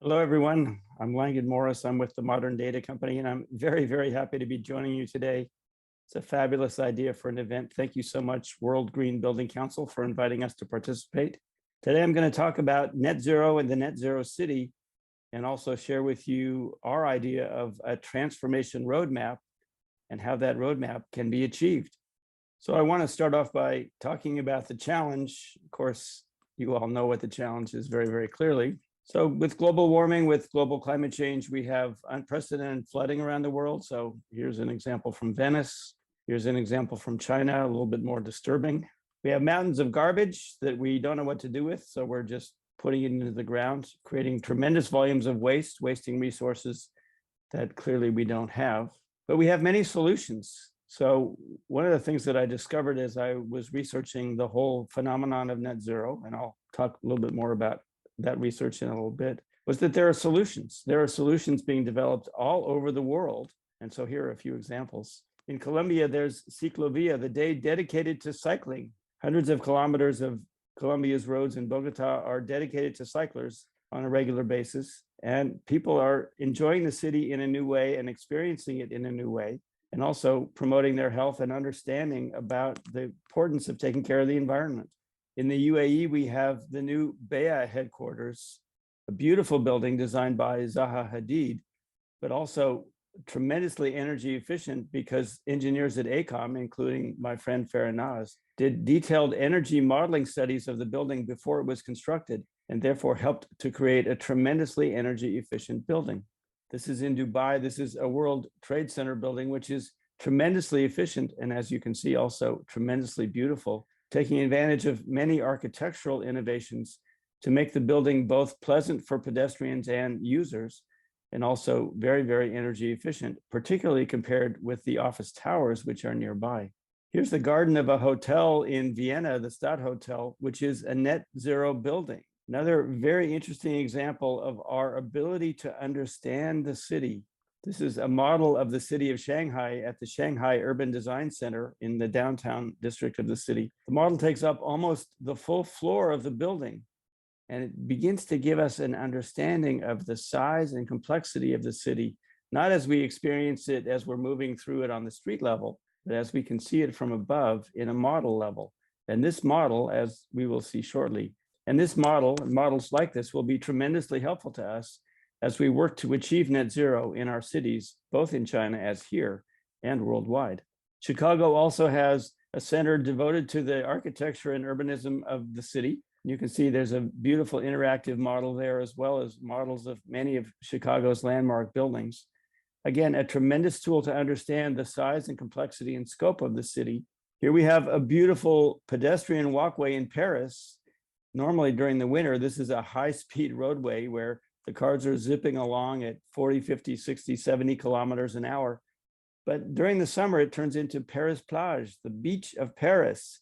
Hello, everyone. I'm Langdon Morris. I'm with the Morden Data company, and I'm very, very happy to be joining you today. It's a fabulous idea for an event. Thank you so much, World Green Building Council, for inviting us to participate. Today, I'm going to talk about net zero and the net zero city, and also share with you our idea of a transformation roadmap and how that roadmap can be achieved. So I want to start off by talking about the challenge. Of course, you all know what the challenge is very, very clearly. So with global warming, with global climate change, we have unprecedented flooding around the world. So here's an example from Venice. Here's an example from China, a little bit more disturbing. We have mountains of garbage that we don't know what to do with. So we're just putting it into the ground, creating tremendous volumes of waste, wasting resources that clearly we don't have. But we have many solutions. So one of the things that I discovered as I was researching the whole phenomenon of net zero, and I'll talk a little bit more about that research in a little bit, was that there are solutions. There are solutions being developed all over the world. And so here are a few examples. In Colombia, there's Ciclovia, the day dedicated to cycling. Hundreds of kilometers of Colombia's roads in Bogota are dedicated to cyclers on a regular basis. And people are enjoying the city in a new way and experiencing it in a new way, and also promoting their health and understanding about the importance of taking care of the environment. In the UAE, we have the new BEA headquarters, a beautiful building designed by Zaha Hadid, but also tremendously energy efficient because engineers at AECOM, including my friend Farinaz, did detailed energy modeling studies of the building before it was constructed, and therefore helped to create a tremendously energy efficient building. This is in Dubai. This is a World Trade Center building, which is tremendously efficient, and as you can see, also tremendously beautiful, taking advantage of many architectural innovations to make the building both pleasant for pedestrians and users, and also very, very energy efficient, particularly compared with the office towers, which are nearby. Here's the garden of a hotel in Vienna, the Stadthotel, which is a net zero building. Another very interesting example of our ability to understand the city. This is a model of the city of Shanghai at the Shanghai Urban Design Center in the downtown district of the city. The model takes up almost the full floor of the building, and it begins to give us an understanding of the size and complexity of the city, not as we experience it as we're moving through it on the street level, but as we can see it from above in a model level. And this model, as we will see shortly, and this model, and models like this, will be tremendously helpful to us as we work to achieve net zero in our cities, both in China as here and worldwide. Chicago also has a center devoted to the architecture and urbanism of the city. You can see there's a beautiful interactive model there, as well as models of many of Chicago's landmark buildings. Again, a tremendous tool to understand the size and complexity and scope of the city. Here we have a beautiful pedestrian walkway in Paris. Normally during the winter, this is a high-speed roadway where the cars are zipping along at 40, 50, 60, 70 kilometers an hour. But during the summer, it turns into Paris Plage, the beach of Paris.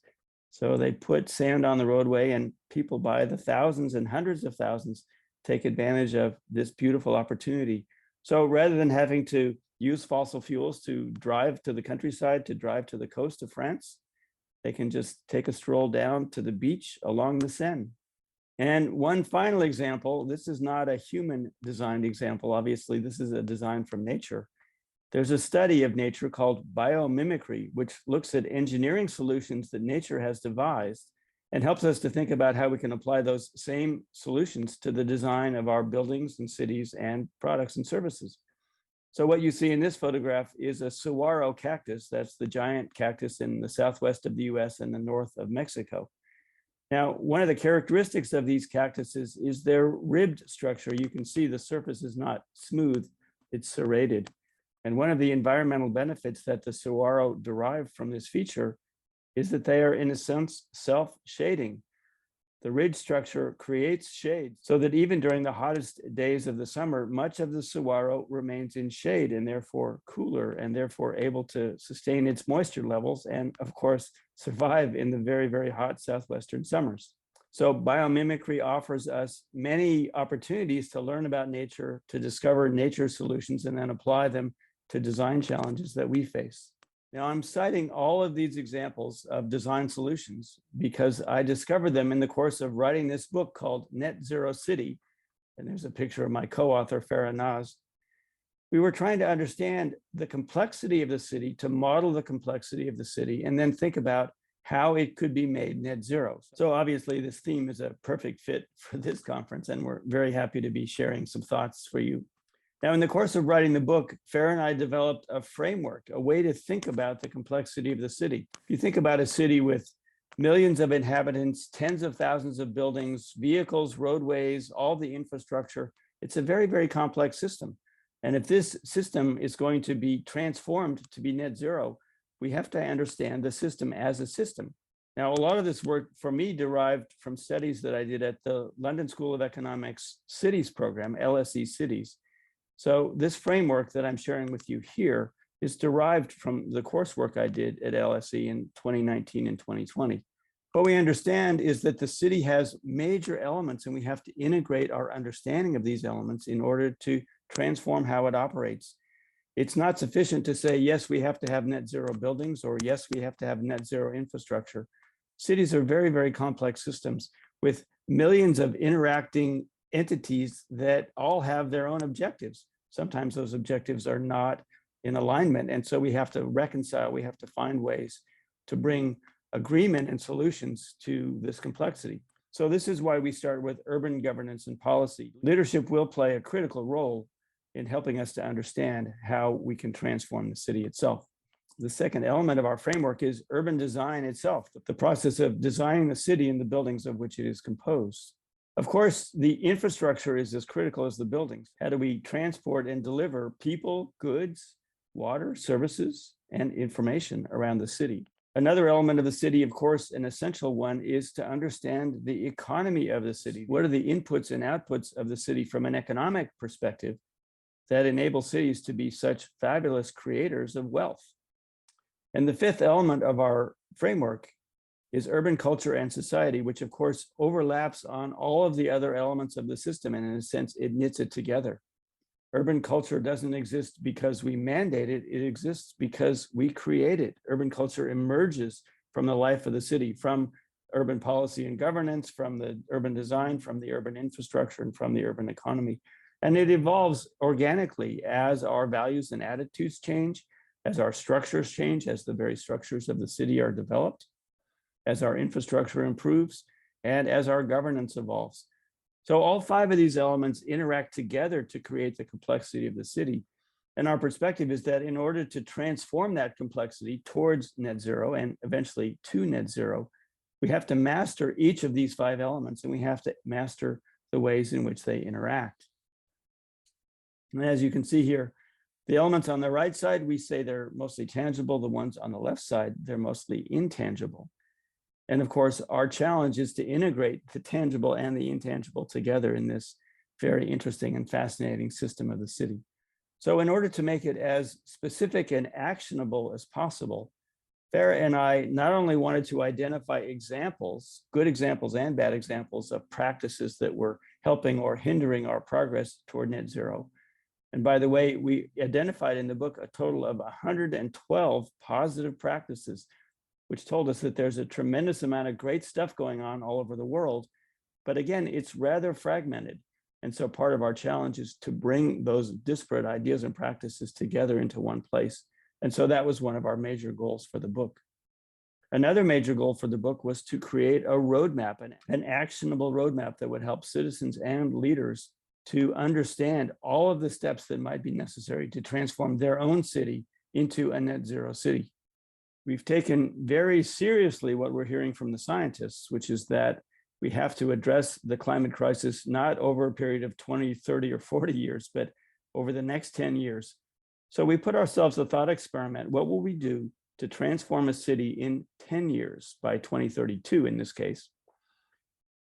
So they put sand on the roadway, and people by the thousands and hundreds of thousands take advantage of this beautiful opportunity. So rather than having to use fossil fuels to drive to the countryside, to drive to the coast of France, they can just take a stroll down to the beach along the Seine. And one final example, this is not a human designed example. Obviously, this is a design from nature. There's a study of nature called biomimicry, which looks at engineering solutions that nature has devised and helps us to think about how we can apply those same solutions to the design of our buildings and cities and products and services. So what you see in this photograph is a saguaro cactus. That's the giant cactus in the southwest of the US and the north of Mexico. Now, one of the characteristics of these cactuses is their ribbed structure. You can see the surface is not smooth, it's serrated. And one of the environmental benefits that the saguaro derive from this feature is that they are, in a sense, self-shading. The ridge structure creates shade so that even during the hottest days of the summer, much of the saguaro remains in shade and therefore cooler and therefore able to sustain its moisture levels and, of course, survive in the very, very hot southwestern summers. So biomimicry offers us many opportunities to learn about nature, to discover nature solutions, and then apply them to design challenges that we face. Now, I'm citing all of these examples of design solutions because I discovered them in the course of writing this book called Net Zero City, and there's a picture of my co-author, Farah Naz. We were trying to understand the complexity of the city, to model the complexity of the city, and then think about how it could be made net zero. So obviously this theme is a perfect fit for this conference, and we're very happy to be sharing some thoughts for you. Now, in the course of writing the book, Farah and I developed a framework, a way to think about the complexity of the city. If you think about a city with millions of inhabitants, tens of thousands of buildings, vehicles, roadways, all the infrastructure, it's a very, very complex system. And if this system is going to be transformed to be net zero, we have to understand the system as a system. Now, a lot of this work for me derived from studies that I did at the London School of Economics Cities program, LSE Cities. So this framework that I'm sharing with you here is derived from the coursework I did at LSE in 2019 and 2020. What we understand is that the city has major elements, and we have to integrate our understanding of these elements in order to transform how it operates. It's not sufficient to say, yes, we have to have net zero buildings, or yes, we have to have net zero infrastructure. Cities are very, very complex systems with millions of interacting entities that all have their own objectives. Sometimes those objectives are not in alignment. And so we have to reconcile, we have to find ways to bring agreement and solutions to this complexity. So this is why we start with urban governance and policy. Leadership will play a critical role in helping us to understand how we can transform the city itself. The second element of our framework is urban design itself, the process of designing the city and the buildings of which it is composed. Of course, the infrastructure is as critical as the buildings. How do we transport and deliver people, goods, water, services, and information around the city? Another element of the city, of course, an essential one, is to understand the economy of the city. What are the inputs and outputs of the city from an economic perspective that enable cities to be such fabulous creators of wealth? And the fifth element of our framework is urban culture and society, which of course overlaps on all of the other elements of the system, and in a sense, it knits it together. Urban culture doesn't exist because we mandate it, it exists because we create it. Urban culture emerges from the life of the city, from urban policy and governance, from the urban design, from the urban infrastructure, and from the urban economy. And it evolves organically as our values and attitudes change, as our structures change, as the very structures of the city are developed, as our infrastructure improves, and as our governance evolves. So all five of these elements interact together to create the complexity of the city. And our perspective is that in order to transform that complexity towards net zero and eventually to net zero, we have to master each of these five elements, and we have to master the ways in which they interact. And as you can see here, the elements on the right side, we say they're mostly tangible. The ones on the left side, they're mostly intangible. And of course, our challenge is to integrate the tangible and the intangible together in this very interesting and fascinating system of the city. So in order to make it as specific and actionable as possible, Farah and I not only wanted to identify examples, good examples and bad examples of practices that were helping or hindering our progress toward net zero. And by the way, we identified in the book a total of 112 positive practices, which told us that there's a tremendous amount of great stuff going on all over the world. But again, it's rather fragmented. And so part of our challenge is to bring those disparate ideas and practices together into one place. And so that was one of our major goals for the book. Another major goal for the book was to create a roadmap, an actionable roadmap that would help citizens and leaders to understand all of the steps that might be necessary to transform their own city into a net zero city. We've taken very seriously what we're hearing from the scientists, which is that we have to address the climate crisis not over a period of 20, 30, or 40 years, but over the next 10 years. So we put ourselves a thought experiment. What will we do to transform a city in 10 years, by 2032 in this case?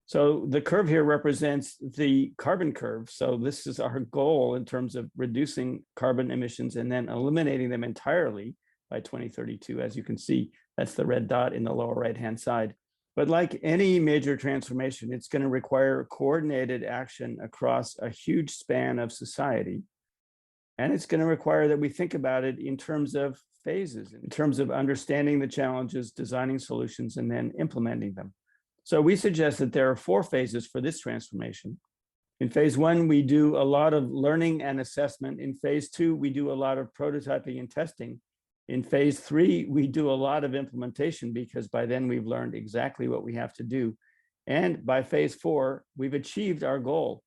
So the curve here represents the carbon curve. So this is our goal in terms of reducing carbon emissions and then eliminating them entirely by 2032. As you can see, that's the red dot in the lower right-hand side. But like any major transformation, it's going to require coordinated action across a huge span of society. And it's going to require that we think about it in terms of phases, in terms of understanding the challenges, designing solutions, and then implementing them. So we suggest that there are 4 phases for this transformation. In phase one, we do a lot of learning and assessment. In phase two, we do a lot of prototyping and testing. In phase three, we do a lot of implementation because by then we've learned exactly what we have to do. And by phase four, we've achieved our goal.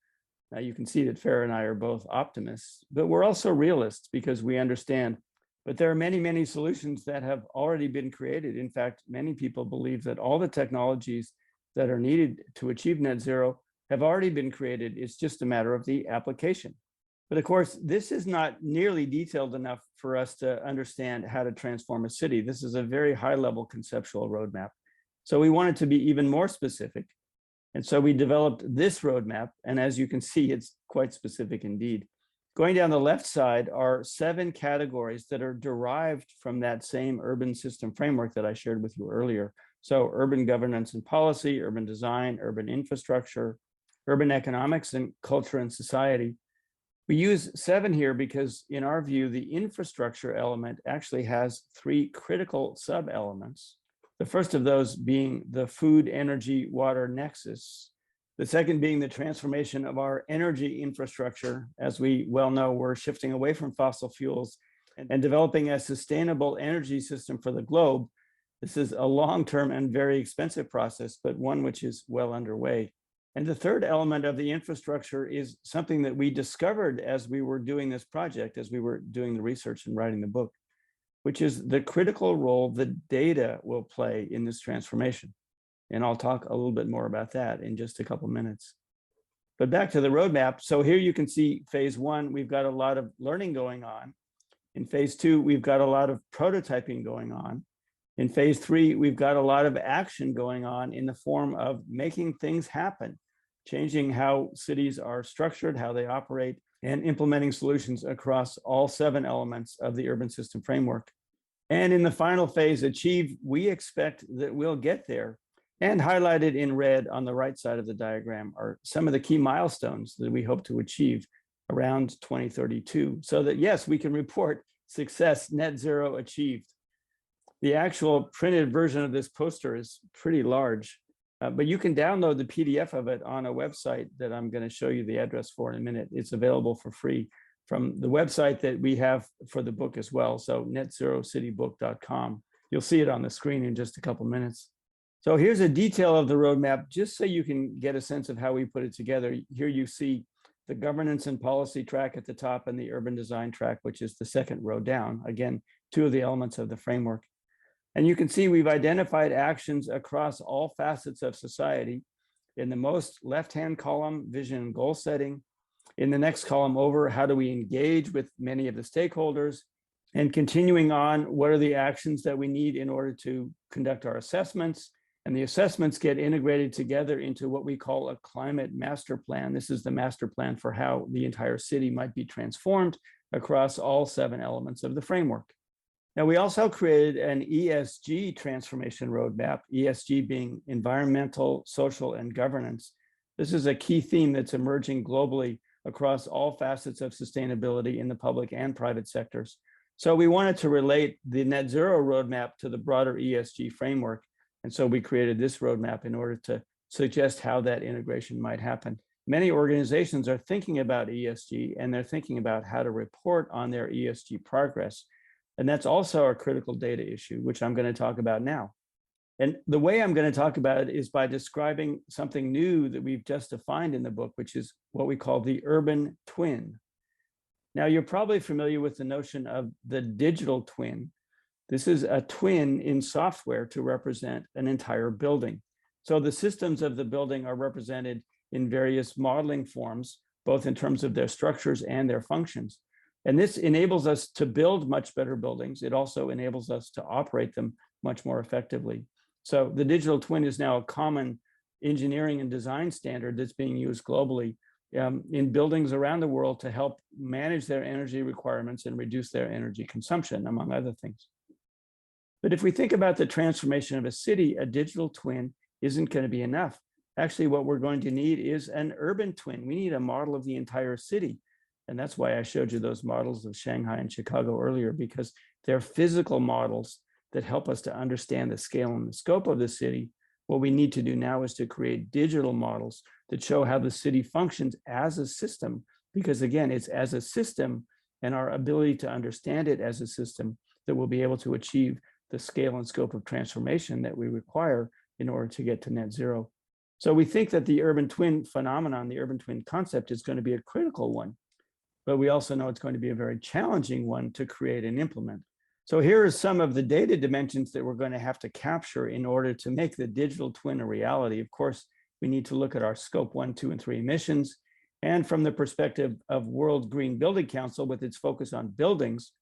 Now you can see that Farah and I are both optimists, but we're also realists because we understand. But there are many, many solutions that have already been created. In fact, many people believe that all the technologies that are needed to achieve net zero have already been created. It's just a matter of the application. But of course, this is not nearly detailed enough for us to understand how to transform a city. This is a very high level conceptual roadmap. So we wanted to be even more specific. And so we developed this roadmap. And as you can see, it's quite specific indeed. Going down the left side are 7 categories that are derived from that same urban system framework that I shared with you earlier. So urban governance and policy, urban design, urban infrastructure, urban economics, and culture and society. We use 7 here because in our view, the infrastructure element actually has 3 critical sub-elements. The first of those being the food, energy, water nexus. The second being the transformation of our energy infrastructure. As we well know, we're shifting away from fossil fuels and developing a sustainable energy system for the globe. This is a long-term and very expensive process, but one which is well underway. And the third element of the infrastructure is something that we discovered as we were doing this project, as we were doing the research and writing the book, which is the critical role that data will play in this transformation. And I'll talk a little bit more about that in just a couple minutes. But back to the roadmap. So here you can see phase 1, we've got a lot of learning going on. In phase 2, we've got a lot of prototyping going on. In phase 3, we've got a lot of action going on in the form of making things happen, changing how cities are structured, how they operate, and implementing solutions across all 7 elements of the urban system framework. And in the final phase, achieve, we expect that we'll get there. And highlighted in red on the right side of the diagram are some of the key milestones that we hope to achieve around 2032, so that yes, we can report success, net zero achieved. The actual printed version of this poster is pretty large, but you can download the PDF of it on a website that I'm going to show you the address for in a minute. It's available for free from the website that we have for the book as well. So netzerocitybook.com. You'll see it on the screen in just a couple minutes. So here's a detail of the roadmap, just so you can get a sense of how we put it together. Here you see the governance and policy track at the top and the urban design track, which is the second row down. Again, 2 of the elements of the framework. And you can see we've identified actions across all facets of society. In the most left-hand column, vision and goal setting. In the next column over, how do we engage with many of the stakeholders? And continuing on, what are the actions that we need in order to conduct our assessments? And the assessments get integrated together into what we call a climate master plan. This is the master plan for how the entire city might be transformed across all 7 elements of the framework. Now, we also created an ESG transformation roadmap, ESG being environmental, social, and governance. This is a key theme that's emerging globally across all facets of sustainability in the public and private sectors. So we wanted to relate the net zero roadmap to the broader ESG framework. And so we created this roadmap in order to suggest how that integration might happen. Many organizations are thinking about ESG, and they're thinking about how to report on their ESG progress. And that's also a critical data issue, which I'm going to talk about now. And the way I'm going to talk about it is by describing something new that we've just defined in the book, which is what we call the urban twin. Now, you're probably familiar with the notion of the digital twin. This is a twin in software to represent an entire building. So the systems of the building are represented in various modeling forms, both in terms of their structures and their functions. And this enables us to build much better buildings. It also enables us to operate them much more effectively. So the digital twin is now a common engineering and design standard that's being used globally in buildings around the world to help manage their energy requirements and reduce their energy consumption, among other things. But if we think about the transformation of a city, a digital twin isn't going to be enough. Actually, what we're going to need is an urban twin. We need a model of the entire city. And that's why I showed you those models of Shanghai and Chicago earlier, because they're physical models that help us to understand the scale and the scope of the city, What we need to do now is to create digital models that show how the city functions as a system, because again, it's as a system and our ability to understand it as a system that we'll be able to achieve the scale and scope of transformation that we require in order to get to net zero. So we think that the urban twin phenomenon, the urban twin concept, is going to be a critical one, but we also know it's going to be a very challenging one to create and implement. So here are some of the data dimensions that we're going to have to capture in order to make the digital twin a reality. Of course, we need to look at our scope 1, 2, and 3 emissions. And from the perspective of World Green Building Council, with its focus on buildings,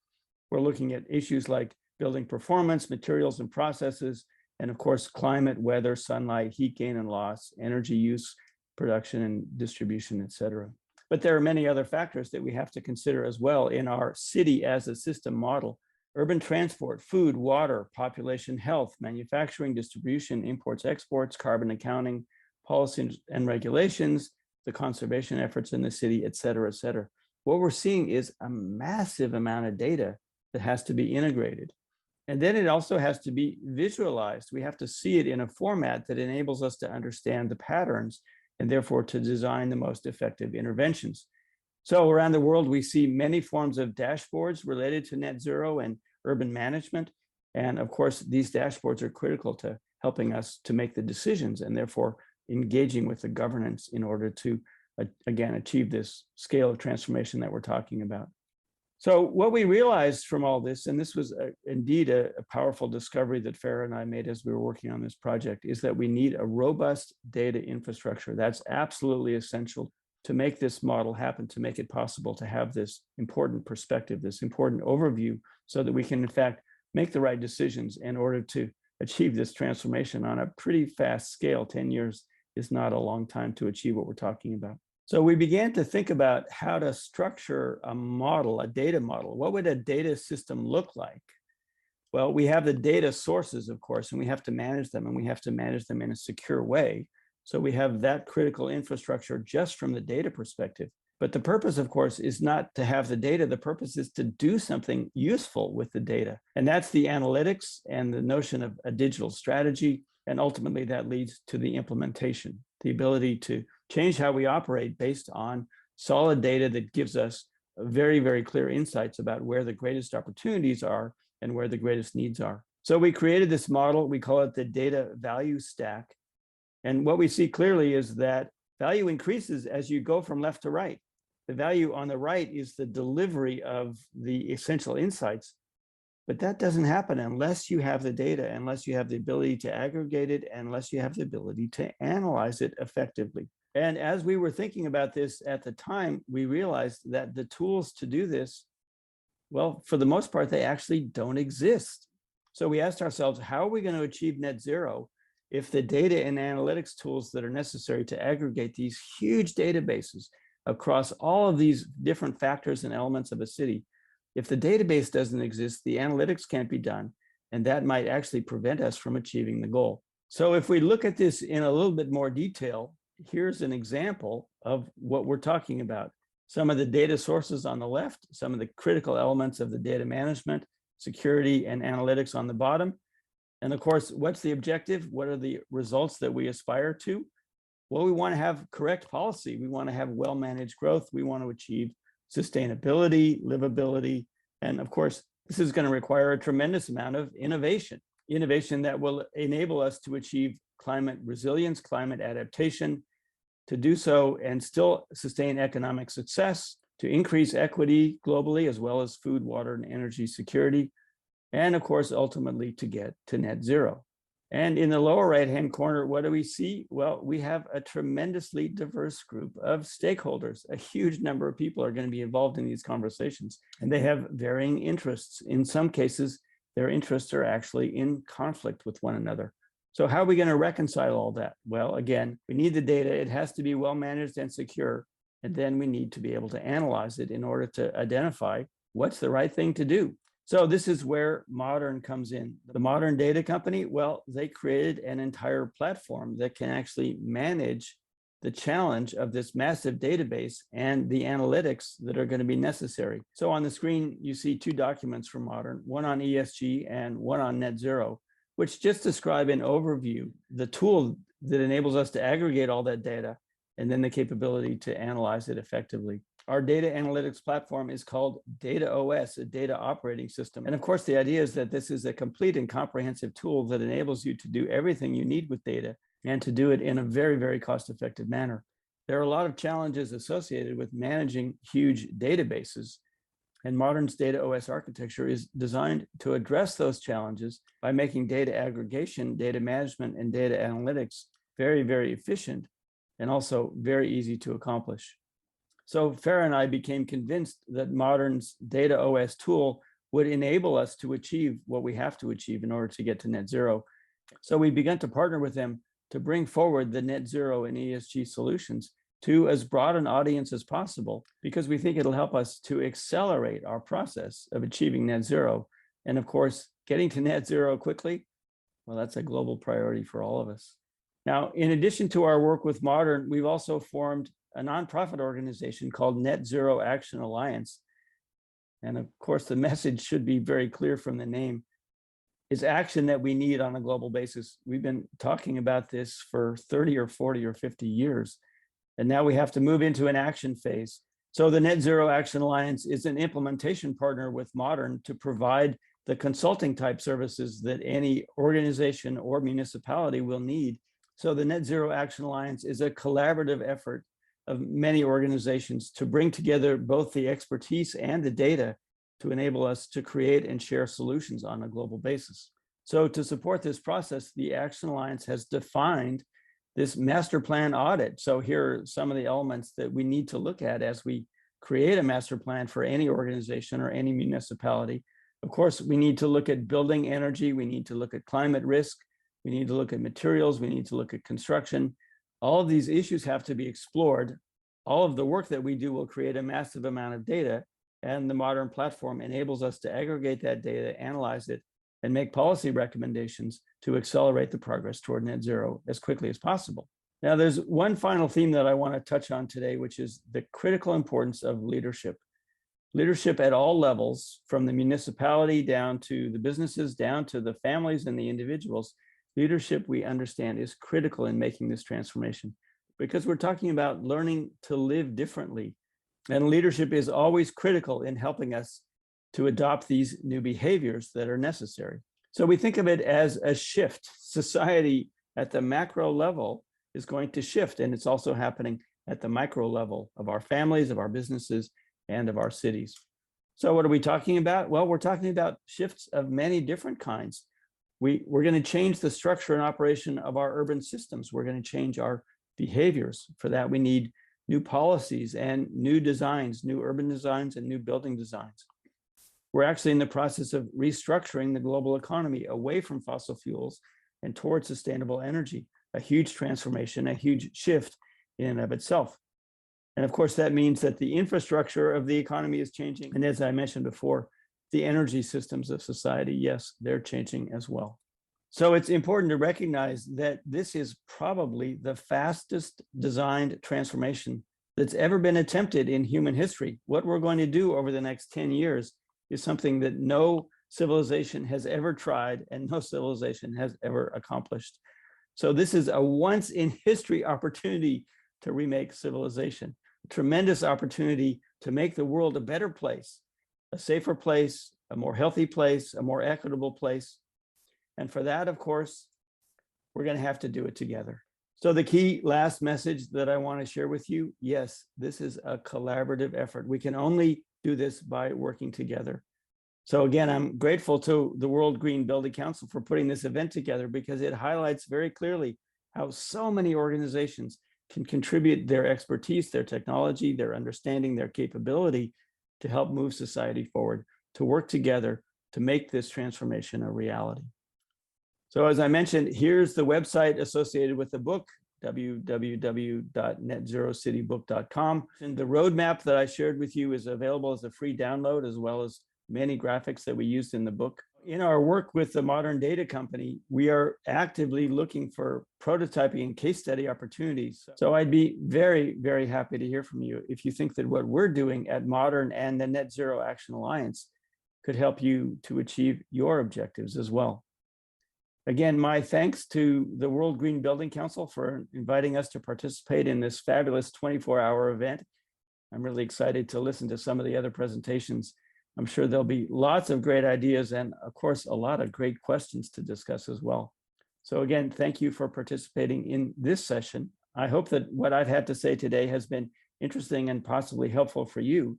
we're looking at issues like building performance, materials and processes, and of course, climate, weather, sunlight, heat gain and loss, energy use, production and distribution, et cetera. But there are many other factors that we have to consider as well in our city as a system model. Urban transport, food, water, population health, manufacturing, distribution, imports, exports, carbon accounting, policies and regulations, the conservation efforts in the city, et cetera, et cetera. What we're seeing is a massive amount of data that has to be integrated. And then it also has to be visualized. We have to see it in a format that enables us to understand the patterns and therefore to design the most effective interventions. So around the world, we see many forms of dashboards related to net zero and urban management. And of course, these dashboards are critical to helping us to make the decisions and therefore engaging with the governance in order to, again, achieve this scale of transformation that we're talking about. So what we realized from all this, and this was indeed a powerful discovery that Farah and I made as we were working on this project, is that we need a robust data infrastructure. That's absolutely essential to make this model happen, to make it possible to have this important perspective, this important overview, so that we can in fact make the right decisions in order to achieve this transformation on a pretty fast scale. 10 years is not a long time to achieve what we're talking about. So we began to think about how to structure a model, a data model. What would a data system look like? Well, we have the data sources, of course, and we have to manage them, and we have to manage them in a secure way. So we have that critical infrastructure just from the data perspective. But the purpose, of course, is not to have the data. The purpose is to do something useful with the data. And that's the analytics and the notion of a digital strategy. And ultimately, that leads to the implementation, the ability to change how we operate based on solid data that gives us very, very clear insights about where the greatest opportunities are and where the greatest needs are. So we created this model. We call it the data value stack. And what we see clearly is that value increases as you go from left to right. The value on the right is the delivery of the essential insights. But that doesn't happen unless you have the data, unless you have the ability to aggregate it, unless you have the ability to analyze it effectively. And as we were thinking about this at the time, we realized that the tools to do this, well, for the most part, they actually don't exist. So we asked ourselves, how are we going to achieve net zero if the data and analytics tools that are necessary to aggregate these huge databases across all of these different factors and elements of a city, if the database doesn't exist, the analytics can't be done, and that might actually prevent us from achieving the goal. So if we look at this in a little bit more detail, here's an example of what we're talking about. Some of the data sources on the left, some of the critical elements of the data management, security, and analytics on the bottom. And of course, what's the objective? What are the results that we aspire to? Well, we want to have correct policy. We want to have well-managed growth. We want to achieve sustainability, livability, and of course, this is going to require a tremendous amount of innovation that will enable us to achieve climate resilience, climate adaptation, to do so and still sustain economic success, to increase equity globally, as well as food, water, and energy security, and of course, ultimately to get to net zero. And in the lower right-hand corner, what do we see? Well, we have a tremendously diverse group of stakeholders. A huge number of people are going to be involved in these conversations, and they have varying interests. In some cases, their interests are actually in conflict with one another. So how are we going to reconcile all that? Well, again, we need the data. It has to be well managed and secure. And then we need to be able to analyze it in order to identify what's the right thing to do. So this is where Morden comes in. The Morden Data Company, well, they created an entire platform that can actually manage the challenge of this massive database and the analytics that are going to be necessary. So on the screen, you see two documents from Morden, one on ESG and one on net zero, which just describe an overview, the tool that enables us to aggregate all that data, and then the capability to analyze it effectively. Our data analytics platform is called Data OS, a data operating system. And of course, the idea is that this is a complete and comprehensive tool that enables you to do everything you need with data and to do it in a very, very cost-effective manner. There are a lot of challenges associated with managing huge databases, and Mordren's Data OS architecture is designed to address those challenges by making data aggregation, data management, and data analytics very, very efficient and also very easy to accomplish. So Farah and I became convinced that Mordren's Data OS tool would enable us to achieve what we have to achieve in order to get to net zero. So we began to partner with them to bring forward the net zero and ESG solutions to as broad an audience as possible, because we think it'll help us to accelerate our process of achieving net zero. And of course, getting to net zero quickly, well, that's a global priority for all of us. Now, in addition to our work with Morden, we've also formed a nonprofit organization called Net Zero Action Alliance. And of course, the message should be very clear from the name. Is action that we need on a global basis. We've been talking about this for 30 or 40 or 50 years, and now we have to move into an action phase. So the Net Zero Action Alliance is an implementation partner with Morden to provide the consulting type services that any organization or municipality will need. So the Net Zero Action Alliance is a collaborative effort of many organizations to bring together both the expertise and the data to enable us to create and share solutions on a global basis. So to support this process, the Action Alliance has defined this master plan audit. So here are some of the elements that we need to look at as we create a master plan for any organization or any municipality. Of course, we need to look at building energy, we need to look at climate risk, we need to look at materials, we need to look at construction. All of these issues have to be explored. All of the work that we do will create a massive amount of data, and the Morden platform enables us to aggregate that data, analyze it, and make policy recommendations to accelerate the progress toward net zero as quickly as possible. Now, there's one final theme that I want to touch on today, which is the critical importance of leadership. Leadership at all levels, from the municipality down to the businesses, down to the families and the individuals. Leadership, we understand, is critical in making this transformation, because we're talking about learning to live differently. And leadership is always critical in helping us to adopt these new behaviors that are necessary. So we think of it as a shift. Society at the macro level is going to shift, and it's also happening at the micro level of our families, of our businesses, and of our cities. So what are we talking about? Well, we're talking about shifts of many different kinds. We're going to change the structure and operation of our urban systems. We're going to change our behaviors. For that, we need new policies and new designs, new urban designs and new building designs. We're actually in the process of restructuring the global economy away from fossil fuels and towards sustainable energy, a huge transformation, a huge shift in and of itself. And of course, that means that the infrastructure of the economy is changing. And as I mentioned before, the energy systems of society, yes, they're changing as well. So it's important to recognize that this is probably the fastest designed transformation that's ever been attempted in human history. What we're going to do over the next 10 years is something that no civilization has ever tried and no civilization has ever accomplished. So this is a once in history opportunity to remake civilization, a tremendous opportunity to make the world a better place, a safer place, a more healthy place, a more equitable place. And for that, of course, we're going to have to do it together. So the key last message that I want to share with you, yes, this is a collaborative effort. We can only do this by working together. So again, I'm grateful to the World Green Building Council for putting this event together, because it highlights very clearly how so many organizations can contribute their expertise, their technology, their understanding, their capability to help move society forward, to work together to make this transformation a reality. So as I mentioned, here's the website associated with the book, www.netzerocitybook.com. And the roadmap that I shared with you is available as a free download, as well as many graphics that we used in the book. In our work with the Morden Data company, we are actively looking for prototyping and case study opportunities. So I'd be very, very happy to hear from you if you think that what we're doing at Morden and the Net Zero Action Alliance could help you to achieve your objectives as well. Again, my thanks to the World Green Building Council for inviting us to participate in this fabulous 24-hour event. I'm really excited to listen to some of the other presentations. I'm sure there'll be lots of great ideas and, of course, a lot of great questions to discuss as well. So again, thank you for participating in this session. I hope that what I've had to say today has been interesting and possibly helpful for you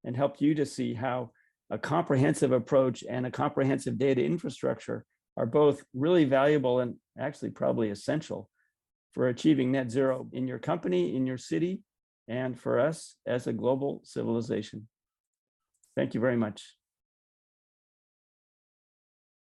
and helped you to see how a comprehensive approach and a comprehensive data infrastructure are both really valuable and actually probably essential for achieving net zero in your company, in your city, and for us as a global civilization. Thank you very much.